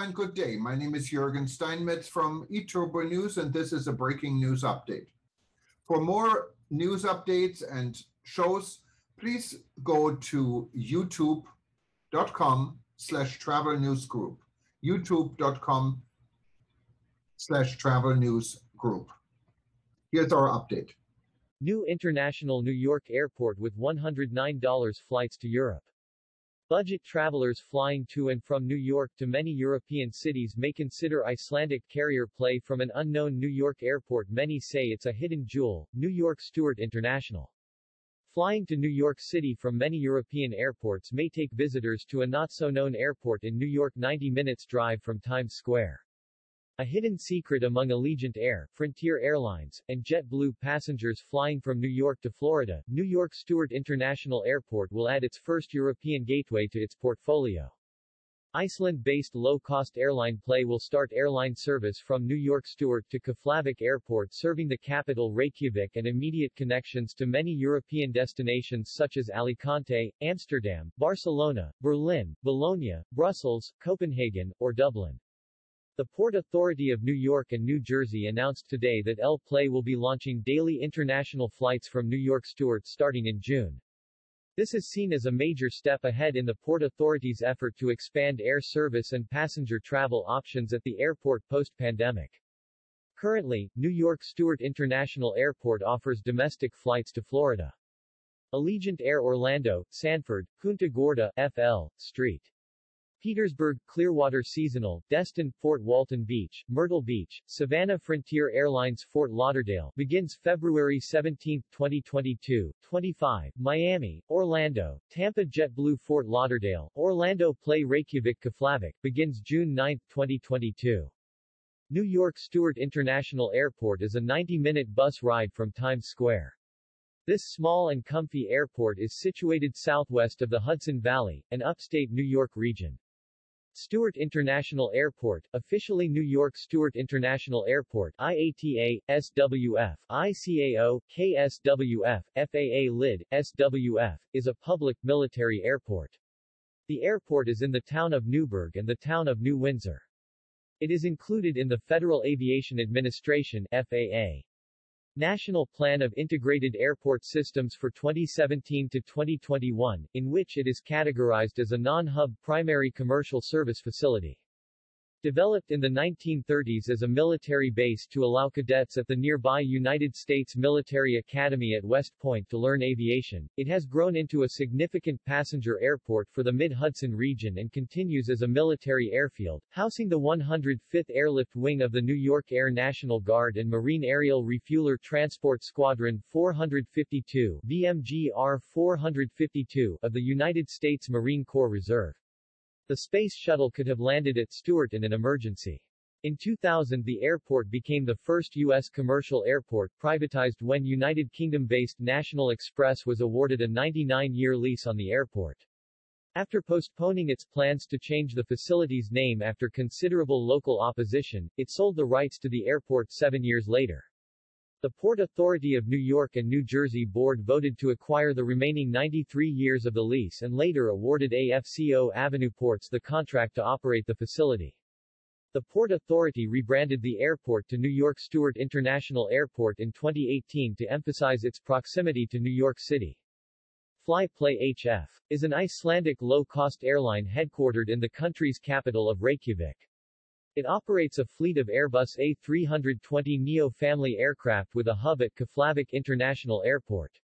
and good day. My name is Jürgen Steinmetz from eTurboNews, and this is a breaking news update. For more news updates and shows, please go to youtube.com/travel news group. youtube.com/travel news group. Here's our update. New International New York Airport with $109 flights to Europe. Budget travelers flying to and from New York to many European cities may consider Icelandic carrier Play from an unknown New York airport. Many say it's a hidden jewel, New York Stewart International. Flying to New York City from many European airports may take visitors to a not-so-known airport in New York 90 minutes drive from Times Square. A hidden secret among Allegiant Air, Frontier Airlines, and JetBlue passengers flying from New York to Florida, New York Stewart International Airport will add its first European gateway to its portfolio. Iceland-based low-cost airline Play will start airline service from New York Stewart to Keflavik Airport, serving the capital Reykjavik and immediate connections to many European destinations such as Alicante, Amsterdam, Barcelona, Berlin, Bologna, Brussels, Copenhagen, or Dublin. The Port Authority of New York and New Jersey announced today that Play will be launching daily international flights from New York Stewart starting in June. This is seen as a major step ahead in the Port Authority's effort to expand air service and passenger travel options at the airport post-pandemic. Currently, New York Stewart International Airport offers domestic flights to Florida. Allegiant Air Orlando, Sanford, Punta Gorda, FL, St. Petersburg, Clearwater Seasonal, Destin, Fort Walton Beach, Myrtle Beach, Savannah. Frontier Airlines Fort Lauderdale begins February 17, 2022, 25, Miami, Orlando, Tampa. JetBlue Fort Lauderdale, Orlando Play Reykjavik Keflavik begins June 9, 2022. New York Stewart International Airport is a 90-minute bus ride from Times Square. This small and comfy airport is situated southwest of the Hudson Valley, an upstate New York region. Stewart International Airport, officially New York Stewart International Airport IATA, SWF, ICAO, KSWF, FAA LID, SWF, is a public military airport. The airport is in the town of Newburgh and the town of New Windsor. It is included in the Federal Aviation Administration FAA National Plan of Integrated Airport Systems for 2017 to 2021, in which it is categorized as a non-hub primary commercial service facility. Developed in the 1930s as a military base to allow cadets at the nearby United States Military Academy at West Point to learn aviation, it has grown into a significant passenger airport for the Mid-Hudson region and continues as a military airfield, housing the 105th Airlift Wing of the New York Air National Guard and Marine Aerial Refueler Transport Squadron 452 (VMGR 452) of the United States Marine Corps Reserve. The Space Shuttle could have landed at Stewart in an emergency. In 2000, the airport became the first U.S. commercial airport privatized when United Kingdom-based National Express was awarded a 99-year lease on the airport. After postponing its plans to change the facility's name after considerable local opposition, it sold the rights to the airport 7 years later. The Port Authority of New York and New Jersey Board voted to acquire the remaining 93 years of the lease and later awarded AFCO Avenue Ports the contract to operate the facility. The Port Authority rebranded the airport to New York Stewart International Airport in 2018 to emphasize its proximity to New York City. Play HF is an Icelandic low-cost airline headquartered in the country's capital of Reykjavik. It operates a fleet of Airbus A320neo family aircraft with a hub at Keflavik International Airport.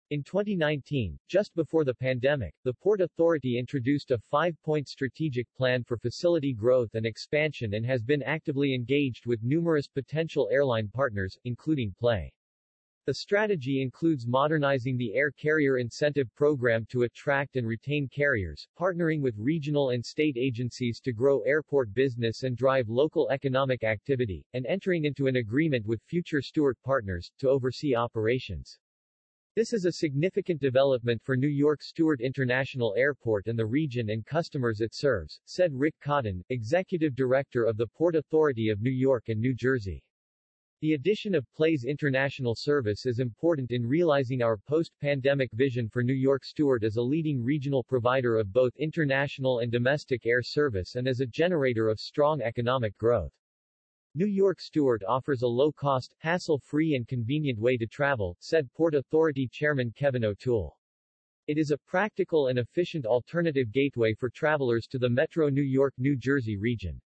In 2019, just before the pandemic, the Port Authority introduced a 5-point strategic plan for facility growth and expansion and has been actively engaged with numerous potential airline partners, including Play. The strategy includes modernizing the Air Carrier Incentive Program to attract and retain carriers, partnering with regional and state agencies to grow airport business and drive local economic activity, and entering into an agreement with future Stewart partners to oversee operations. This is a significant development for New York Stewart International Airport and the region and customers it serves, said Rick Cotton, Executive Director of the Port Authority of New York and New Jersey. The addition of PLAY's international service is important in realizing our post-pandemic vision for New York Stewart as a leading regional provider of both international and domestic air service and as a generator of strong economic growth. New York Stewart offers a low-cost, hassle-free and convenient way to travel, said Port Authority Chairman Kevin O'Toole. It is a practical and efficient alternative gateway for travelers to the Metro New York-New Jersey region.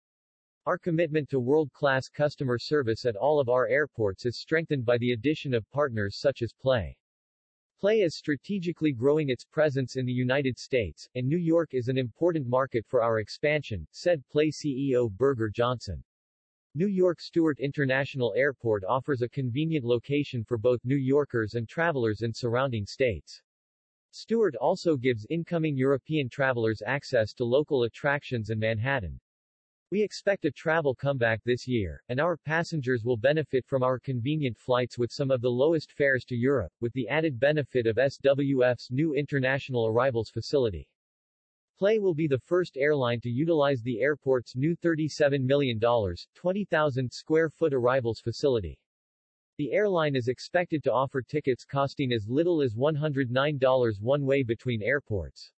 Our commitment to world-class customer service at all of our airports is strengthened by the addition of partners such as PLAY. PLAY is strategically growing its presence in the United States, and New York is an important market for our expansion, said PLAY CEO Berger Johnson. New York Stewart International Airport offers a convenient location for both New Yorkers and travelers in surrounding states. Stewart also gives incoming European travelers access to local attractions in Manhattan. We expect a travel comeback this year, and our passengers will benefit from our convenient flights with some of the lowest fares to Europe, with the added benefit of SWF's new international arrivals facility. PLAY will be the first airline to utilize the airport's new $37 million, 20,000 square foot arrivals facility. The airline is expected to offer tickets costing as little as $109 one way between airports.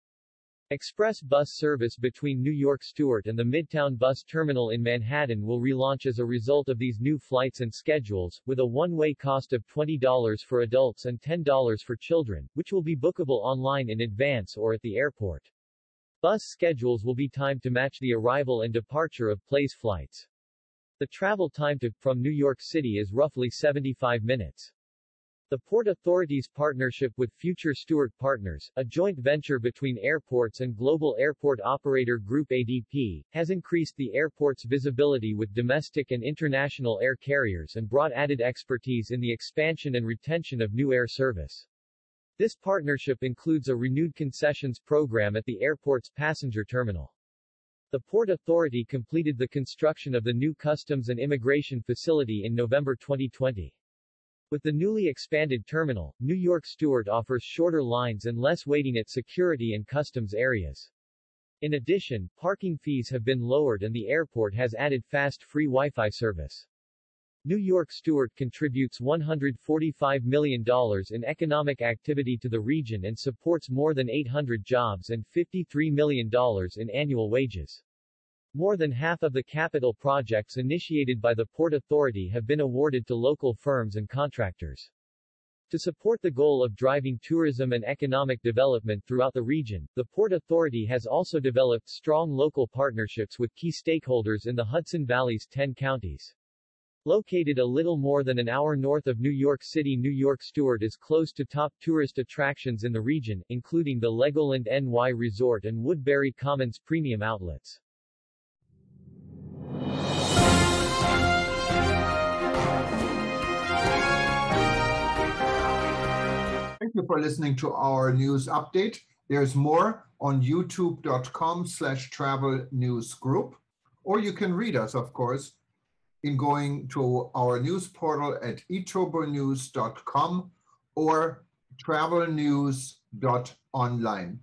Express bus service between New York Stewart and the Midtown Bus Terminal in Manhattan will relaunch as a result of these new flights and schedules, with a one-way cost of $20 for adults and $10 for children, which will be bookable online in advance or at the airport. Bus schedules will be timed to match the arrival and departure of PLAY's flights. The travel time from New York City is roughly 75 minutes. The Port Authority's partnership with Future Stewart Partners, a joint venture between airports and global airport operator group ADP, has increased the airport's visibility with domestic and international air carriers and brought added expertise in the expansion and retention of new air service. This partnership includes a renewed concessions program at the airport's passenger terminal. The Port Authority completed the construction of the new Customs and Immigration facility in November 2020. With the newly expanded terminal, New York Stewart offers shorter lines and less waiting at security and customs areas. In addition, parking fees have been lowered and the airport has added fast free Wi-Fi service. New York Stewart contributes $145 million in economic activity to the region and supports more than 800 jobs and $53 million in annual wages. More than half of the capital projects initiated by the Port Authority have been awarded to local firms and contractors. To support the goal of driving tourism and economic development throughout the region, the Port Authority has also developed strong local partnerships with key stakeholders in the Hudson Valley's 10 counties. Located a little more than an hour north of New York City, New York Stewart is close to top tourist attractions in the region, including the Legoland NY Resort and Woodbury Commons premium outlets. Thank you for listening to our news update. There's more on youtube.com/travelnewsgroup, or you can read us, of course, in going to our news portal at eTurboNews.com or travelnews.online.